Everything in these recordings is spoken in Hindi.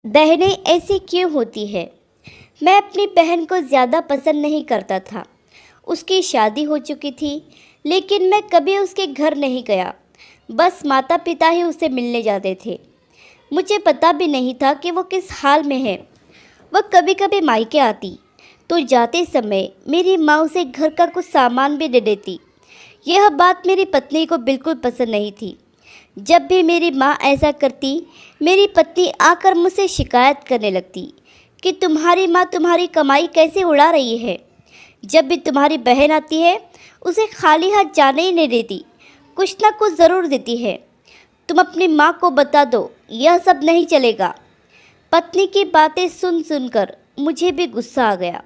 बहनें ऐसी क्यों होती है? मैं अपनी बहन को ज़्यादा पसंद नहीं करता था। उसकी शादी हो चुकी थी, लेकिन मैं कभी उसके घर नहीं गया। बस माता पिता ही उससे मिलने जाते थे। मुझे पता भी नहीं था कि वो किस हाल में है। वह कभी कभी मायके आती, तो जाते समय मेरी माँ उसे घर का कुछ सामान भी दे देती। यह बात मेरी पत्नी को बिल्कुल पसंद नहीं थी। जब भी मेरी माँ ऐसा करती, मेरी पत्नी आकर मुझसे शिकायत करने लगती कि तुम्हारी माँ तुम्हारी कमाई कैसे उड़ा रही है। जब भी तुम्हारी बहन आती है, उसे खाली हाथ जाने ही नहीं देती, कुछ ना कुछ ज़रूर देती है। तुम अपनी माँ को बता दो, यह सब नहीं चलेगा। पत्नी की बातें सुन सुनकर मुझे भी गुस्सा आ गया।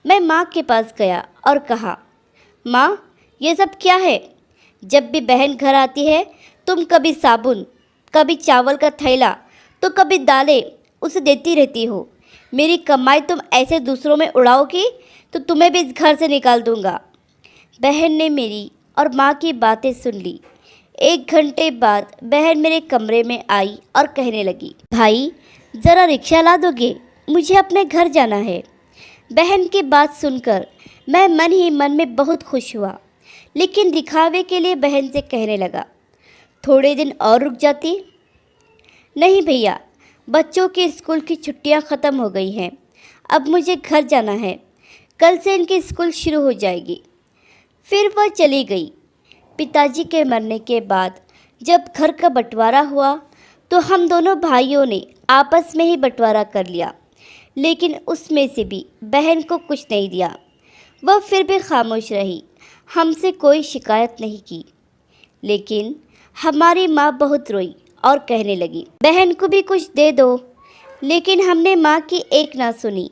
मैं माँ के पास गया और कहा, माँ, ये सब क्या है? जब भी बहन घर आती है, तुम कभी साबुन, कभी चावल का थैला, तो कभी दालें उसे देती रहती हो। मेरी कमाई तुम ऐसे दूसरों में उड़ाओगी तो तुम्हें भी इस घर से निकाल दूंगा। बहन ने मेरी और माँ की बातें सुन ली। 1 घंटे बाद बहन मेरे कमरे में आई और कहने लगी, भाई, ज़रा रिक्शा ला दोगे? मुझे अपने घर जाना है। बहन की बात सुनकर मैं मन ही मन में बहुत खुश हुआ, लेकिन दिखावे के लिए बहन से कहने लगा, थोड़े दिन और रुक जाती। नहीं भैया, बच्चों की स्कूल की छुट्टियां ख़त्म हो गई हैं। अब मुझे घर जाना है। कल से इनकी स्कूल शुरू हो जाएगी। फिर वह चली गई। पिताजी के मरने के बाद जब घर का बंटवारा हुआ, तो हम दोनों भाइयों ने आपस में ही बंटवारा कर लिया, लेकिन उसमें से भी बहन को कुछ नहीं दिया। वह फिर भी खामोश रही, हमसे कोई शिकायत नहीं की। लेकिन हमारी माँ बहुत रोई और कहने लगी, बहन को भी कुछ दे दो। लेकिन हमने माँ की एक ना सुनी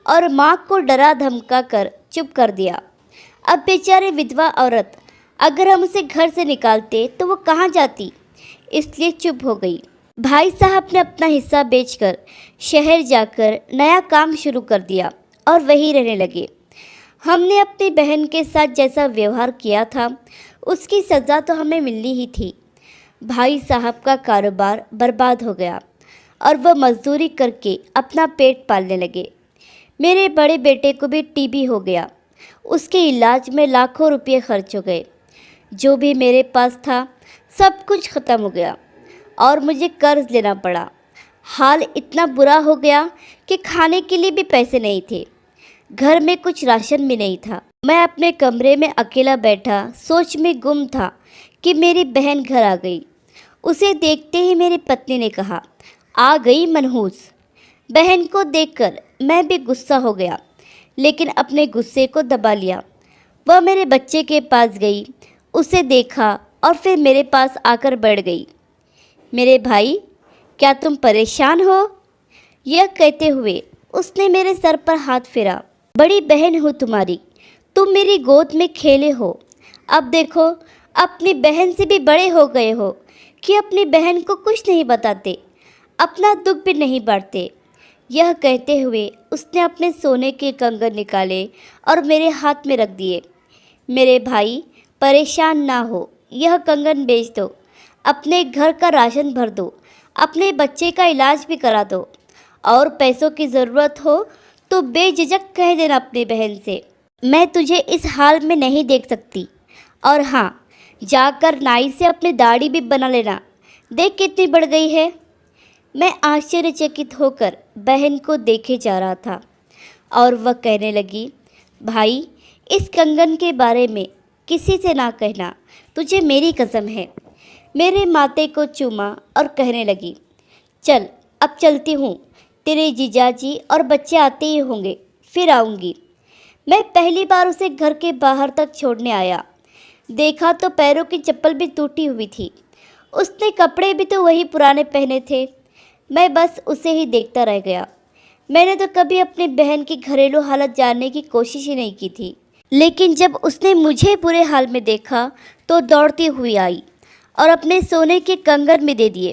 और माँ को डरा धमका कर चुप कर दिया। अब बेचारी विधवा औरत, अगर हम उसे घर से निकालते तो वो कहाँ जाती, इसलिए चुप हो गई। भाई साहब ने अपना हिस्सा बेचकर शहर जाकर नया काम शुरू कर दिया और वहीं रहने लगे। हमने अपनी बहन के साथ जैसा व्यवहार किया था, उसकी सज़ा तो हमें मिलनी ही थी। भाई साहब का कारोबार बर्बाद हो गया और वह मजदूरी करके अपना पेट पालने लगे। मेरे बड़े बेटे को भी टीबी हो गया। उसके इलाज में लाखों रुपये खर्च हो गए। जो भी मेरे पास था, सब कुछ ख़त्म हो गया और मुझे कर्ज लेना पड़ा। हाल इतना बुरा हो गया कि खाने के लिए भी पैसे नहीं थे। घर में कुछ राशन भी नहीं था। मैं अपने कमरे में अकेला बैठा सोच में गुम था कि मेरी बहन घर आ गई। उसे देखते ही मेरी पत्नी ने कहा, आ गई मनहूस। बहन को देखकर मैं भी गुस्सा हो गया, लेकिन अपने गुस्से को दबा लिया। वह मेरे बच्चे के पास गई, उसे देखा और फिर मेरे पास आकर बैठ गई। मेरे भाई, क्या तुम परेशान हो? यह कहते हुए उसने मेरे सर पर हाथ फेरा। बड़ी बहन हो तुम्हारी, तुम मेरी गोद में खेले हो। अब देखो, अपनी बहन से भी बड़े हो गए हो कि अपनी बहन को कुछ नहीं बताते, अपना दुख भी नहीं बांटते। यह कहते हुए उसने अपने सोने के कंगन निकाले और मेरे हाथ में रख दिए। मेरे भाई, परेशान ना हो, यह कंगन बेच दो, अपने घर का राशन भर दो, अपने बच्चे का इलाज भी करा दो, और पैसों की ज़रूरत हो तो बेझिझक कह देना अपनी बहन से, मैं तुझे इस हाल में नहीं देख सकती। और हाँ, जाकर नाई से अपनी दाढ़ी भी बना लेना, देख कितनी बढ़ गई है। मैं आश्चर्यचकित होकर बहन को देखे जा रहा था और वह कहने लगी, भाई, इस कंगन के बारे में किसी से ना कहना, तुझे मेरी कसम है। मेरे माथे को चूमा और कहने लगी, चल अब चलती हूँ, तेरे जीजाजी और बच्चे आते ही होंगे, फिर आऊँगी। मैं पहली बार उसे घर के बाहर तक छोड़ने आया। देखा तो पैरों की चप्पल भी टूटी हुई थी। उसने कपड़े भी तो वही पुराने पहने थे। मैं बस उसे ही देखता रह गया। मैंने तो कभी अपनी बहन की घरेलू हालत जानने की कोशिश ही नहीं की थी, लेकिन जब उसने मुझे बुरे हाल में देखा तो दौड़ती हुई आई और अपने सोने के कंगन भी दे दिए,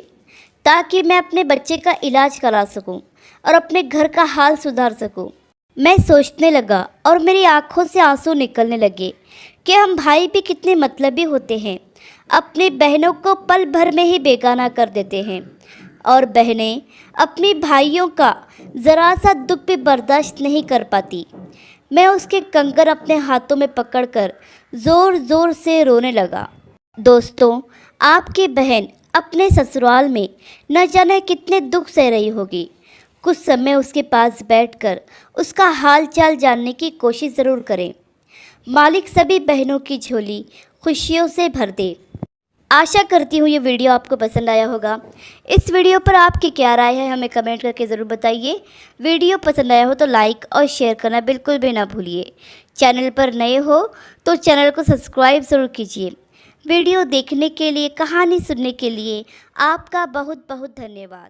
ताकि मैं अपने बच्चे का इलाज करा सकूं और अपने घर का हाल सुधार सकूं। मैं सोचने लगा और मेरी आंखों से आंसू निकलने लगे कि हम भाई भी कितने मतलबी होते हैं, अपनी बहनों को पल भर में ही बेगाना कर देते हैं। और बहनें अपने भाइयों का ज़रा सा दुख भी बर्दाश्त नहीं कर पाती। मैं उसके कंगन अपने हाथों में पकड़कर ज़ोर ज़ोर से रोने लगा। दोस्तों, आपकी बहन अपने ससुराल में न जाने कितने दुख सह रही होगी। कुछ समय उसके पास बैठकर उसका हाल चाल जानने की कोशिश ज़रूर करें। मालिक सभी बहनों की झोली खुशियों से भर दे। आशा करती हूँ ये वीडियो आपको पसंद आया होगा। इस वीडियो पर आपकी क्या राय है हमें कमेंट करके ज़रूर बताइए। वीडियो पसंद आया हो तो लाइक और शेयर करना बिल्कुल भी ना भूलिए। चैनल पर नए हो तो चैनल को सब्सक्राइब ज़रूर कीजिए। वीडियो देखने के लिए, कहानी सुनने के लिए आपका बहुत बहुत धन्यवाद।